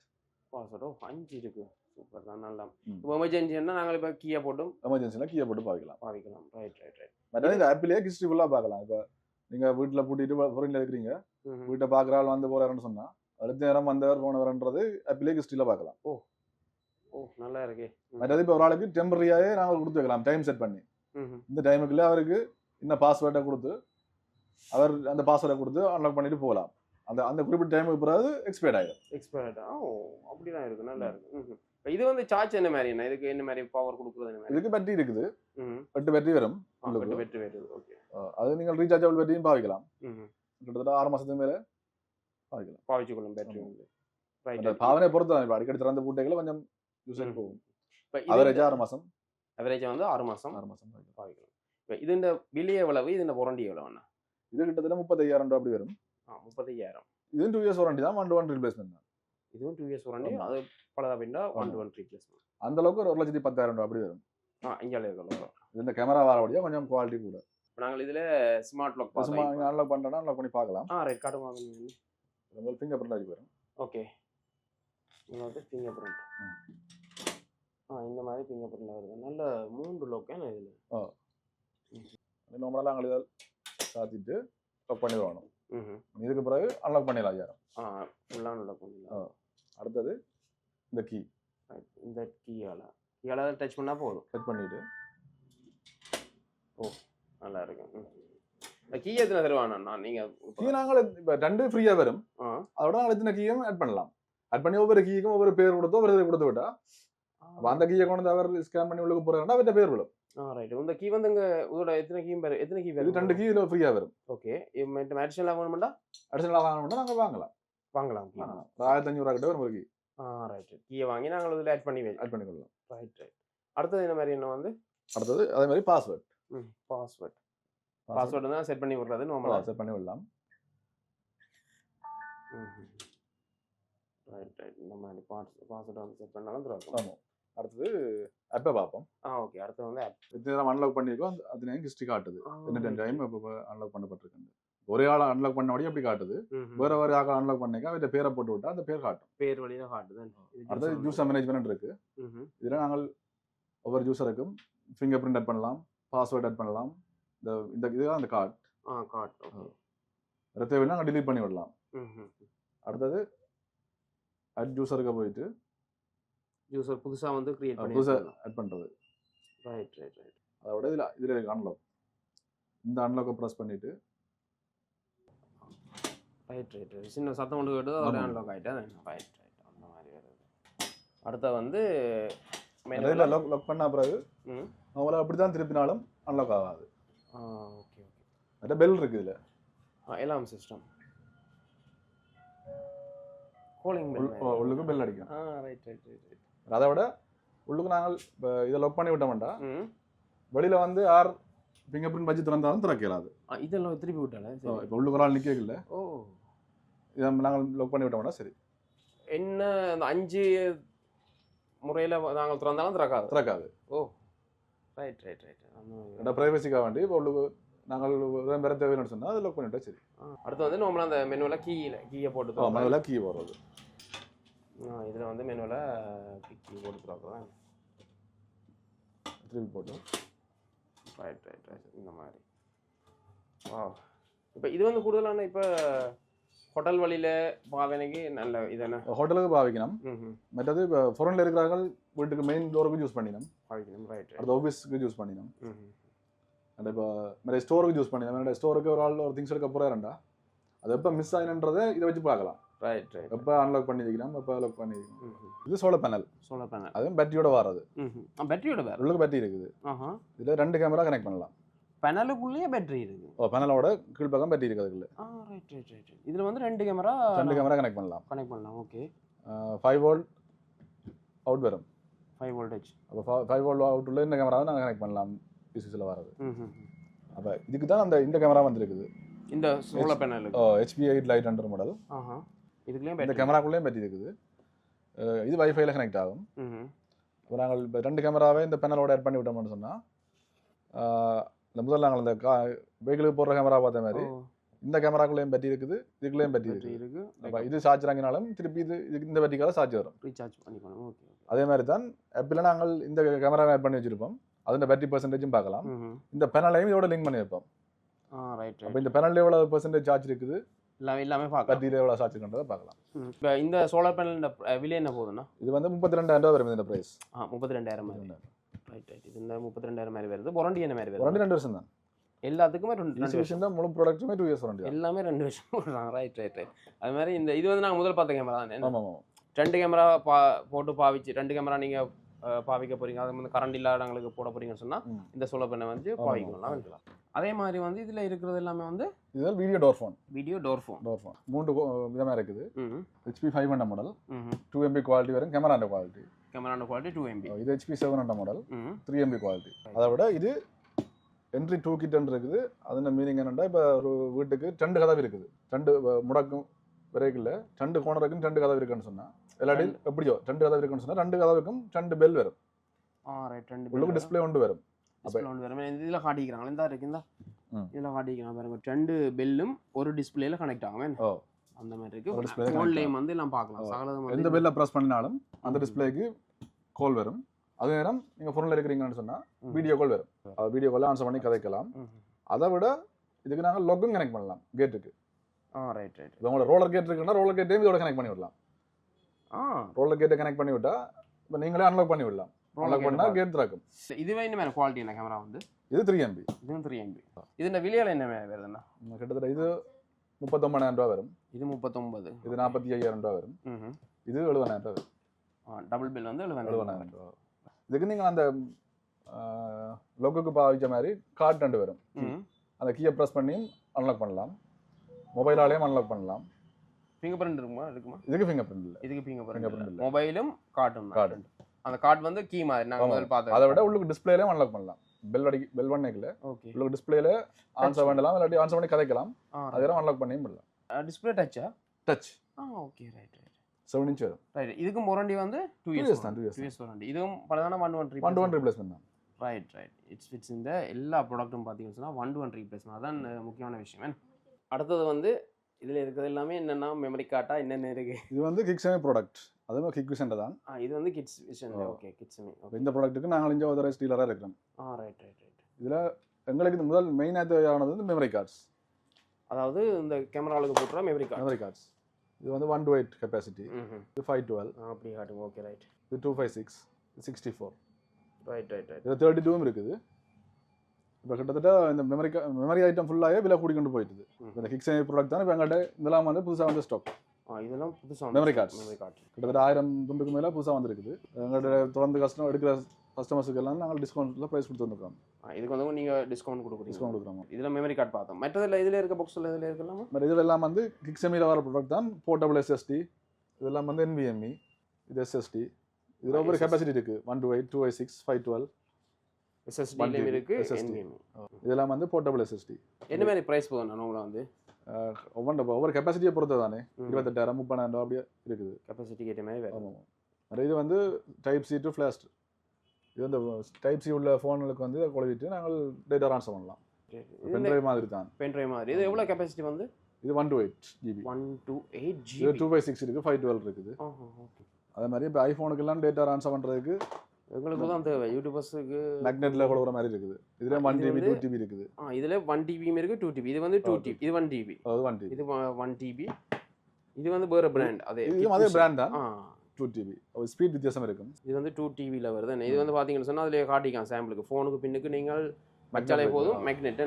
S1: 5 இருக்கு. சூப்பர் தான். நல்லா. இப்போ எமர்ஜென்சினா நாங்க இப்ப கீயை போட்டு பாவிக்கலாம். ரைட்.
S2: மற்ற இந்த ஆப்பிலே ஹிஸ்டரி ஃபுல்லா பார்க்கலாம். இப்போ நீங்க வீட்டுல பூட்டிட்டு ஃபாரின்ல இருக்கிறீங்க, வீட்டை பார்க்குற ஆள் வந்து போறாருன்னு சொன்னா அடுத்த நேரம் வந்தவர் போனவர்ன்றது ஆப்பிலே ஹிஸ்டரியில பார்க்கலாம்.
S1: நல்லா இருக்கு.
S2: மற்றது இப்போ ஒரு ஆளுக்கு டெம்பரரியாவே நாங்கள் கொடுத்து வைக்கலாம். டைம் செட் பண்ணி இந்த டைமுக்குள்ள அவருக்கு இந்த பாஸ்வேர்டை கொடுத்து அவர் அந்த பாஸ்வேர்டை கொடுத்து அன்லாக் பண்ணிட்டு போகலாம். அந்த குறிப்பிட்ட டைமுக்கு பிறகு எக்ஸ்பயர்ட் ஆகிடும்.
S1: அப்படிதான் இருக்கு. நல்லா இருக்கு. இது வந்து சார்ஜ் என்ன மாதிரி? இதுக்கு என்ன மாதிரி பவர் கொடுக்குறது?
S2: இதுக்கு பேட்டரி இருக்குது. 8 பேட்டரி வரும்.
S1: ஓகே.
S2: அது நீங்கள் ரீசார்ஜபிள் பேட்டரியும் பாவிக்கலாம். கிட்டத்தட்ட 6 மாசத்துக்கு மேல
S1: பாவிச்சுக்கொள்ளும் பேட்டரி.
S2: பாவனை பொறுத்து தான். இப்போ அடிக்கடி திறந்த பூட்டைகளை கொஞ்சம் யூஸ் ஆகி போகும். அவரேஜா 6 மாசம்.
S1: அவரேஜா வந்து 6 மாசம் பாவிக்கலாம். இப்போ இதுண்ட விலை எவ்வளவு? இதுண்ட வாரண்டி எவ்வளவுண்ணா?
S2: இது கிட்டத்தட்ட 35,000 அப்படி வரும்.
S1: 35,000.
S2: இது 2 இயர்ஸ் வாரண்டி தான். 1-to-1 ரீப்ளேஸ்மெண்ட் தான்.
S1: இதுவும் 2 இயர்ஸ் வாரண்டி. அது பலதா பின்னா 1-to-1 ரீப்ளேஸ்மெண்ட்.
S2: அந்த அளவுக்கு 1,10,000 அப்படி வரும்.
S1: இங்கே இருக்கலாம்.
S2: இது இந்த கேமரா வரபடியா கொஞ்சம் குவாலிட்டி கூட.
S1: நாங்கள் இதுல ஸ்மார்ட் லாக்
S2: அன்லாக் பண்றோம்னா அன்லாக் பண்ணி பார்க்கலாம்.
S1: ரைட். காட்டுங்க.
S2: நம்ம ஃபிங்கர் பிரிண்ட் அடி வரும்.
S1: ஓகே. இது ஃபிங்கர் பிரிண்ட். இந்த மாதிரி ஃபிங்கர் பிரிண்ட் வருது. நல்ல 3 லோக்கேன் இதுல.
S2: நார்மலா நாங்கள் இதை சாத்திட்டு லாக் பண்ணி வரணும். இதுக்கு பிறகு அன்லாக் பண்ணிடலாம். ஐயாயிரம்
S1: ஃபுல்லாக அன்லாக் பண்ணிடலாம்.
S2: அடுத்தது இந்த கீ.
S1: இந்த கீயால டச் பண்ணா போதும்.
S2: டச் பண்ணிட்டு
S1: நல்லா இருக்கு. கீ எத்தனை தருவானா நீங்க
S2: கீ நாங்கள் இப்போ 2 ஃப்ரீயா வரும். அதோட நாங்கள் எத்தனை கீயும் ஆட் பண்ணலாம். ஆட் பண்ணி ஒவ்வொரு கீக்கும் ஒவ்வொரு பேர் கொடுத்தோ ஒவ்வொரு இது கொடுத்து விட்டா அந்த கீயை கொண்டு அவர் ஸ்கேன் பண்ணி உள்ளுக்கு போறாங்கன்னா அவர்கிட்ட பேர் விடும்.
S1: ரைட். இந்த கீ வந்து இதோட எத்தனை கீ வரும்? எத்தனை கீ வரும்?
S2: இது 2 கீ இதுல ஃப்ரீயா வரும்.
S1: ஓகே. அடிஷனலா வேணும்டா?
S2: அடிஷனலா வாங்கணும்னா நாங்க வாங்கலாம். 1500 கிட்ட வரும் ஒரு கீ.
S1: ரைட். கீயை வாங்கி நாங்கள் இதுல ஆட் பண்ணிக்கலாம். ரைட். அடுத்தது என்ன மாதிரி என்ன வந்து?
S2: அடுத்தது அதே மாதிரி பாஸ்வேர்ட்.
S1: பாஸ்வேர்ட் தான் செட் பண்ணி விடுறது நார்மலா
S2: செட் பண்ணி விடலாம்.
S1: ரைட். இந்த மாதிரி பாஸ்வேர்ட் வந்து செட் பண்ணாலும் தரும்.
S2: ஆமா. அடுத்தது ஆப்பை பார்ப்போம்.
S1: ஓகே. அடுத்து வந்து ஆப்.
S2: எத்தனை தடவை அன்லாக் பண்ணிருக்கோம் அது நேம் ஹிஸ்டரி காட்டுது. என்ன டைம் இப்போ அன்லாக் பண்ணப்பட்டிருக்கு. ஒரே ஆள் அன்லாக் பண்ணபடி அப்படி காட்டுது. வேற ஆள் அன்லாக் பண்ணிக்க அவர்கிட்ட பேரை போட்டு விட்டா அந்த பேர் காட்டும்.
S1: பேர் வழியா காட்டுது.
S2: அடுத்தது யூசர் மேனேஜ்மெண்ட் இருக்கு. இதுல நாங்கள் ஒவ்வொரு யூசருக்கும் ஃபிங்கர் பிரிண்ட் ஆட் பண்ணலாம், பாஸ்வேர்ட் ஆட் பண்ணலாம். இந்த இதுதான் அந்த கார்டு. ஓகே. தேவைன்னா நாங்கள் டிலீட் பண்ணி விடலாம். அடுத்தது அட் யூசருக்கு போயிட்டு
S1: யூசர் புதுசா வந்து கிரியேட் பண்ணி
S2: புதுசா ஆட் பண்றது.
S1: ரைட்.
S2: அதோட இதுல அன்லாக். இந்த அன்லாக்கை பிரஸ் பண்ணிட்டு
S1: ரைட். சின்ன சத்தம் கொண்டு கேட்டு அதோட அன்லாக் ஆயிட்டா. ரைட். அந்த மாதிரி வருது. அடுத்து வந்து
S2: மெனுல லாக் பண்ண பிறகு அவங்கள அப்படிதான் திருப்பினாலும் அன்லாக் ஆகாது.
S1: ஓகே.
S2: அந்த பெல் இருக்கு இதுல.
S1: எல்லாம் சிஸ்டம் காலிங் பெல்
S2: உள்ளுக்கு பெல் அடிக்கும்.
S1: ரைட்.
S2: அதை விட உள்ளுக்கு நாங்கள் இதை லாக் பண்ணி விட்டோம்டா வெளியில வந்து யார் ஃபிங்கர் பிரிண்ட் வச்சு திறந்தாலும் திறக்கலாது.
S1: இதெல்லாம் திருப்பி விட்டாலே
S2: இப்போ உள்ளுக்கு ஒரு ஆள் நிற்கல. இதை நாங்கள் லாக் பண்ணி விட்டோம்டா சரி.
S1: என்ன அந்த 5 முறையில் நாங்கள் திறந்தாலும் திறக்காது. ரைட்.
S2: அந்த ப்ரைவசிக்காக வேண்டி இப்போ உள்ளுக்கு நாங்கள் வேறு தேவைன்னு சொன்னால் அதை லாக் பண்ணிவிட்டா சரி.
S1: அடுத்து வந்து நம்மள அந்த மெனுவில் கீயை போட்டு
S2: மெனுவில் கீ போடுறது.
S1: இதில் வந்து மெனுவில் கீ போட்டு திறக்கலாம்.
S2: திருப்பி போட்டு
S1: ரைட். இந்த மாதிரி. இப்போ இது வந்து கூடுதலான இப்போ ஹோட்டல் வழியில் பாவனைக்கு நல்ல இதென்ன
S2: ஹோட்டலுக்கு பாவிக்கணும். மற்றது இப்போ ஃபாரின்ல இருக்கிறாங்க வீட்டுக்கு மெயின் டோருக்கு யூஸ் பண்ணினோம்.
S1: ரைட்.
S2: அடுத்த ஆஃபீஸுக்கு யூஸ் பண்ணினோம். அந்த இப்போ நிறைய ஸ்டோருக்கு யூஸ் பண்ணினோம். என்னோட ஸ்டோருக்கு ஒரு ஆள் ஒரு திங்ஸ் எடுக்க போகிறாருண்டா அது எப்போ மிஸ் ஆகினன்றதை இதை வச்சு பார்க்கலாம்.
S1: ரைட்.
S2: எப்போ அன்லாக் பண்ணி வைக்கலாம், எப்போ அன்லாக் பண்ணி வைக்கலாம். இது சோலார் பேனல். அதுவும் பேட்டரியோட வர்றது.
S1: பேட்டரியோட வேறு
S2: உள்ளுக்கு பேட்டரி இருக்குது. இதில் 2 கேமரா கனெக்ட் பண்ணலாம்.
S1: பேனலுக்குள்ளேயே பேட்டரி இருக்கு.
S2: பேனலோட கீழ்ப்பக்கம் பேட்டரி இருக்குது அதுக்குள்ள.
S1: ரைட். இதில் வந்து 2 கேமரா
S2: கனெக்ட் பண்ணலாம்.
S1: ஓகே.
S2: 5 வோல்ட் அவுட் வரும்.
S1: 5 வோல்டேஜ்.
S2: அப்போ 5 வோல்ட் அவுட் உள்ள இந்த கேமராவை நாங்கள் கனெக்ட் பண்ணலாம். பிசிசியில் வர்றது. அப்போ இதுக்கு தான் இந்த கேமரா வந்துருக்குது.
S1: இந்த solar panel
S2: HP 8 light under model.
S1: இதுக்குள்ளேயும்
S2: இந்த கேமராக்குள்ளேயும் பேட்டரி இருக்குது. இது வைஃபைல கனெக்ட் ஆகும். இப்போ நாங்கள் இப்போ 2 கேமராவே இந்த பேனலோட ஆட் பண்ணி விட்டோம்னு சொன்னால் இந்த முதல்ல நாங்கள் இந்த வெஹிக்கிளுக்கு போடுற கேமரா பார்த்த மாதிரி இந்த கேமராக்குள்ளேயும் பேட்டரி இருக்குது, இதுக்குள்ளேயும் பேட்டரி இருக்கு. அப்போ இது சார்ஜ் வாங்கினாலும் திருப்பி இதுக்கு இந்த பேட்டரிக்காக சார்ஜ் வரும்.
S1: ரீசார்ஜ் பண்ணிக்கணும். ஓகே.
S2: அதே மாதிரி தான் ஆப்பில் நாங்கள் இந்த கேமராவை ஆட் பண்ணி வச்சிருப்போம். அதோட பேட்டரி பர்சன்டேஜும் பார்க்கலாம். இந்த பேனலையும் இதோட லிங்க் பண்ணி வைப்போம்.
S1: ரைட்.
S2: அப்போ இந்த பேனல் எவ்வளோ பர்சன்டேஜ் சார்ஜ் இருக்குது
S1: எல்லாமே பார்க்கலாம்.
S2: பேட்டரியில் எவ்வளோ சார்ஜ் இருக்குன்றதை பார்க்கலாம்.
S1: இப்போ இந்த சோலார் பேனல் விலை என்ன போகுதுன்னா
S2: இது வந்து 32,000 ரூபா வரும் இந்த ப்ரைஸ்.
S1: 32,000. ரைட். இது இந்த 32,000 மாதிரி வருது. வாரண்டி என்ன மாதிரி வருது?
S2: வாரண்டி 2 வருஷம் தான்.
S1: எல்லாத்துக்குமே 2 வருஷம்
S2: தான். முழு ப்ராடக்ட்டுமே 2 இயர்ஸ் வாரண்டி.
S1: எல்லாமே 2 வருஷம் போடுறாங்க. ரைட். அது மாதிரி இது வந்து நாங்கள் முதல் பார்த்த கேமரா தானே.
S2: ஆமாம்.
S1: 2 கேமரா போட்டு பாவிச்சு 2 கேமரா நீங்கள் பாவிக்க போறீங்க. அது வந்து கரண்ட் இல்லாதவங்களுக்கு போட போறீங்கன்னு சொன்னா இந்த சோலார் பேனல் வந்து பாவிக்கலாம். அதே மாதிரி வந்து இதுல இருக்கிறது எல்லாமே வந்து
S2: இதுல வீடியோ டோர் ஃபோன் 3 விதமா இருக்குது. HP 500 மாடல் 2 MB குவாலிட்டி வரும். Camera quality
S1: 2 MB.
S2: இது HP 700 மாடல் 3 MB குவாலிட்டி. அதை விட இது என்ட்ரி 2 கிட் இருக்குது. அதோட மீனிங் என்னன்னா இப்போ ஒரு வீட்டுக்கு 2 கதவு இருக்குது. 2 முடக்கும் வரைக்கும் 2 கோணருக்கும் 2 கதவு இருக்குன்னு சொன்னா எல்லாடி எப்படியோ 2 கதவு இருக்குன்னு சொன்னா 2 கதவுக்கும் 2 பெல் வரும்.
S1: ரைட். 2
S2: உள்ளுக்கு டிஸ்ப்ளே ஒன்று வரும்.
S1: இதுல காட்டிக்கிறாங்க. இந்த இருக்குதா இதுல காட்டிக்கிறாங்க பாருங்க. 2 பெல்லும் ஒரு டிஸ்ப்ளேல கனெக்ட் ஆகும். அந்த மாதிரி இருக்கு. ஃபோன்லயும் வந்து எல்லாம் பார்க்கலாம். சகலதும்
S2: எந்த பெல்ல பிரஸ் பண்ணினாலும் அந்த டிஸ்ப்ளேக்கு கால் வரும். அதே நேரம் நீங்க ஃபோன்ல இருக்கிறீங்கன்னு சொன்னா வீடியோ கால் வரும். வீடியோ கால் ஆன்சர் பண்ணி கதைக்கலாம். அதை விட இதுக்கு நாங்கள் லொக்கும் கனெக்ட் பண்ணலாம் கேட்டுக்கு.
S1: ரைட்.
S2: உங்களோட ரோலர் கேட் இருக்குன்னா ரோலர் கேட்டையும் இதோட கனெக்ட் பண்ணி விடலாம். ரோலர் கேட்டை கனெக்ட் பண்ணி விட்டா இப்போ நீங்களே அன்லாக் பண்ணி விடலாம். அன்லாக் பண்ணா கேட் திறக்கும்.
S1: இதுவே என்ன குவாலிட்டி என்ன கேமரா வந்து
S2: இது 3 MB.
S1: இதுவும் 3 MB. இதுல விலையில என்ன வருதுன்னா
S2: கிட்டத்தட்ட இது 39,000 ரூபாய் வரும்.
S1: இது 39.
S2: இது 45,000 ரூபாய் வரும். இது 70,000 ரூபாய் வரும்.
S1: டபுள் பில் வந்து
S2: 70,000 ரூபாய். இதுக்கு நீங்கள் அந்த லோகோக்கு பாவிச்ச மாதிரி கார்டு 2 வரும். அந்த கீயை ப்ரெஸ் பண்ணி அன்லாக் பண்ணலாம். மொபைலாலேயும் அன்லாக் பண்ணலாம்.
S1: ஃபிங்கர் பிரிண்ட் இருக்குமா?
S2: இதுக்கு ஃபிங்கர் பிரிண்ட் இல்லை.
S1: இதுக்கு ஃபிங்கர் பிரிண்ட் இல்லை. மொபைலும் கார்டும். அந்த கார்டு வந்து கீ மாதிரி நாங்கள் முதல்ல பார்த்தோம்.
S2: அதை விட உள்ளுக்கு டிஸ்பிளேலையும் அன்லாக் பண்ணலாம். பெல் பண்ணல உள்ளுக்கு டிஸ்பிளேல ஆன்சர் பண்ணலாம், இல்லாட்டி ஆன்சர் பண்ணி கதைக்கலாம். அதெல்லாம் அன்லாக் பண்ணியும் பண்ணலாம்.
S1: டிஸ்பிளே டச்சா?
S2: டச்.
S1: Okay right.
S2: 7 inch வரும்.
S1: ரைட். இதுக்கும் வாரண்டி வந்து 2 years தான். 2 years வாரண்டி. இதுவும் பலதான 1-1
S2: ரீப்ளேஸ்மென்ட் தான்.
S1: ரைட். இட்ஸ் ஃபிட்ஸ் இந்த எல்லா ப்ராடக்ட்டும் பார்த்தீங்கன்னா சொன்னா 1-1 ரீப்ளேஸ்மென்ட். அதான் முக்கியமான விஷயம். அடுத்தது வந்து இதுல இருக்கிறது எல்லாமே என்னன்னா மெமரி கார்டா என்னென்ன இருக்கு?
S2: இது வந்து கிக்ஸமே ப்ராடக்ட். அதுவும் கிக் விஷன் தான்.
S1: இது வந்து கிட்ஸ் விஷன். ஓகே கிட்ஸ்மே.
S2: இந்த ப்ராடக்ட்டுக்கு நாங்கள் இங்க ஆதரைஸ் டீலரா இருக்கிறோம்.
S1: ரைட்.
S2: இதுல எங்களுக்கு இந்த முதல் மெயினாக தேவையானது வந்து மெமரி கார்ட்ஸ்.
S1: அதாவது இந்த கேமராவுக்கு போடுற மெமரி கார்ட்ஸ். இது வந்து 128 கெப்பாசிட்டி. இது 512. அப்படி காட்டுங்க. Okay right.
S2: இது 256, 64.
S1: ரைட்.
S2: இது 32 இருக்குது. இப்போ கிட்டத்தட்ட இந்த மெமரி ஐட்டம் ஃபுல்லாகவே விலை கூடிக்கொண்டு போயிட்டுது. இந்த கிக்ஸே ப்ராடக்ட் தான் இப்போ எங்கள்கிட்ட இதெல்லாம் வந்து புதுசாக வந்து ஸ்டாக்.
S1: இதெல்லாம் புதுசாக
S2: மெமரி கார்டு கிட்டத்தட்ட 1000 துண்டுக்கு மேலே புதுசாக வந்துருக்குது. எங்கள்கிட்ட தொடர்ந்து எடுக்கிற கஸ்டமர்ஸுக்கு எல்லாம் நாங்கள் டிஸ்கவுண்ட்டில் ப்ரைஸ் கொடுத்து வந்துருக்கோம்.
S1: இதுக்கு வந்து நீங்கள் டிஸ்கவுண்ட் கொடுக்குறோம். இதில் மெமரி கார்டு பார்த்தோம். மற்றதில் இதில் இருக்க பாக்ஸில் இதில் இருக்கலாம்.
S2: பட் இதில் எல்லாம் வந்து கிக்ஸமியில் வர ப்ராடக்ட் தான். போர்ட்டபிள் SSD இதெல்லாம் வந்து NVMe. இது SSD. இதில் ஒவ்வொரு கெப்பாசிட்டி இருக்குது. 128, 256, 512.
S1: SSD இருக்கு. NVMe
S2: இதெல்லாம் வந்து போர்ட்டபிள் SSD.
S1: என்ன மாதிரி ப்ரைஸ் போகுது உங்களை வந்து?
S2: ஒவ்வொரு கெப்பாசிட்டியை பொறுத்து தானே. 28,000, 30,000 அப்படியே இருக்குது.
S1: கெப்பாசிட்டி கேட்ட மாதிரி வேறு.
S2: ஆமாம். இது வந்து டைப் C to ஃப்ளாஷ். இது வந்து டைப் C உள்ள ஃபோனுக்கு வந்து குழவிட்டு நாங்கள் டேட்டா ட்ரான்ஸ்ஃபர் பண்ணலாம். பென்ட்ரைவ் மாதிரி தான்.
S1: பென்ட்ரைவ் மாதிரி. இது எவ்வளோ கெப்பாசிட்டி வந்து?
S2: இது 128 GB.
S1: 128 GB.
S2: இது 256 இருக்குது, 512 இருக்குது.
S1: ஓகே. அதே
S2: மாதிரி இப்போ ஐஃபோனுக்கெல்லாம் டேட்டா ட்ரான்ஸ்ஃபர் பண்ணுறதுக்கு
S1: எங்களுக்கு தான் தேவை. யூடியூபர்ஸுக்கு
S2: மேக்னெட்டில் கொடுக்குற மாதிரி இருக்குது. இதில் 1 TB 2 TB இருக்குது.
S1: இதில் 1 TB இருக்குது, 2 TB. இது வந்து 2 TB. இது 1 TB.
S2: அது 1 TB.
S1: இது 1 TB. இது வந்து வேறு பிராண்ட். அதே
S2: பிராண்ட் தான். 2 TB. ஒரு ஸ்பீட் வித்தியாசம் இருக்கும்.
S1: இது வந்து 2 TBயில் வருது. இது வந்து பார்த்தீங்கன்னு சொன்னால் அதில் காட்டிக்கலாம் சாம்பிளுக்கு. ஃபோனுக்கு பின்னுக்கு நீங்கள் வச்சாலே போதும். மேக்னெட்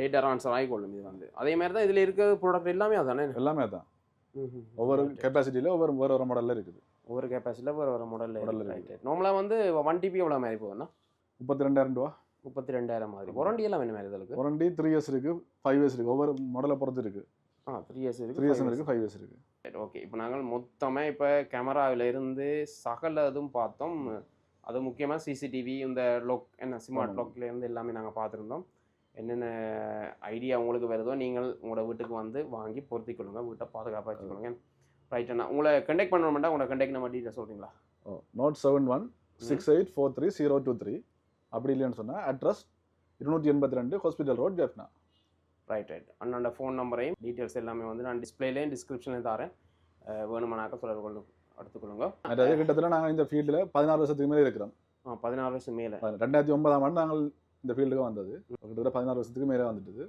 S1: டேட்டா ட்ரான்ஸ்ஃபர் ஆகிக்கொள்ளும். இது வந்து அதே மாதிரி தான் இதில் இருக்கிற ப்ராடக்ட் எல்லாமே அதானே?
S2: எல்லாமே தான். ஒவ்வொரு கெப்பாசிட்டியில் ஒவ்வொரு மாடலில் இருக்குது.
S1: ஒவ்வொரு கெப்பாசிட்டியில் வேறு மாடலில் ரைட். நார்மலாக வந்து 1 TB எவ்வளோ மாதிரி போகுதுன்னா
S2: 32,000 ரூபா.
S1: 32,000 மாதிரி. வாரண்டி எல்லாம் என்ன மாதிரி இதுக்கு?
S2: வாரண்டி 3 years இருக்குது, 5 years இருக்குது. ஒவ்வொரு மாடலை பொறுத்து இருக்குது.
S1: 3 years இருக்குது,
S2: 3 years இருக்குது, 5 years இருக்குது.
S1: ஓகே. இப்போ நாங்கள் மொத்தமாக இப்போ கேமராவில் இருந்து சகல இதுவும் பார்த்தோம். அது முக்கியமாக CCTV இந்த ஸ்மார்ட் லாக்லேருந்து எல்லாமே நாங்கள் பார்த்துருந்தோம். என்னென்ன ஐடியா உங்களுக்கு வருதோ நீங்கள் உங்களோட வீட்டுக்கு வந்து வாங்கி பொருத்திக்கொள்ளுங்க. வீட்டை பாதுகாப்பாக வச்சுக்கொள்ளுங்க. ரைட் அண்ணா. உங்களை கண்டெக்ட் பண்ணணும்னா உங்களோட கண்டெக்ட் நம்பர் டீட்டெயில் சொல்கிறீங்களா?
S2: Note 7168433023. அப்படி இல்லைன்னு சொன்னால் address 282 hospital road, Jaffna.
S1: Right. அண்ணாண்ட ஃபோன் நம்பரையும் டீட்டெயில்ஸ் எல்லாமே வந்து நான் டிஸ்பிளேலேயும் டிஸ்கிரிப்ஷன்லேயும் தரேன். வேணுமானாக்க தொடர்பு எடுத்துக்கொள்ளுங்க.
S2: அதே கிட்டத்தட்ட நாங்கள் இந்த ஃபீல்டில் 16 வருஷத்துக்கு மேலே இருக்கிறோம்.
S1: 16 வருஷம் மேலே.
S2: 2009 ஆண்டு நாங்கள் இந்த ஃபீல்டுக்கு வந்தது. கிட்டத்தட்ட 16 வருஷத்துக்கு மேலே வந்துட்டுது.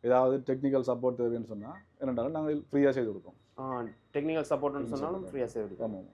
S2: ஏதாவது டெக்னிக்கல் சப்போர்ட் தேவைன்னு சொன்னால் என்னென்னாலும் நாங்கள் ஃப்ரீயாக செய்து கொடுப்போம்.
S1: டெக்னிக்கல் சப்போர்ட்னு சொன்னாலும் ஃப்ரீயாக செய்து கொடுப்போம்.
S2: ஆமாம்.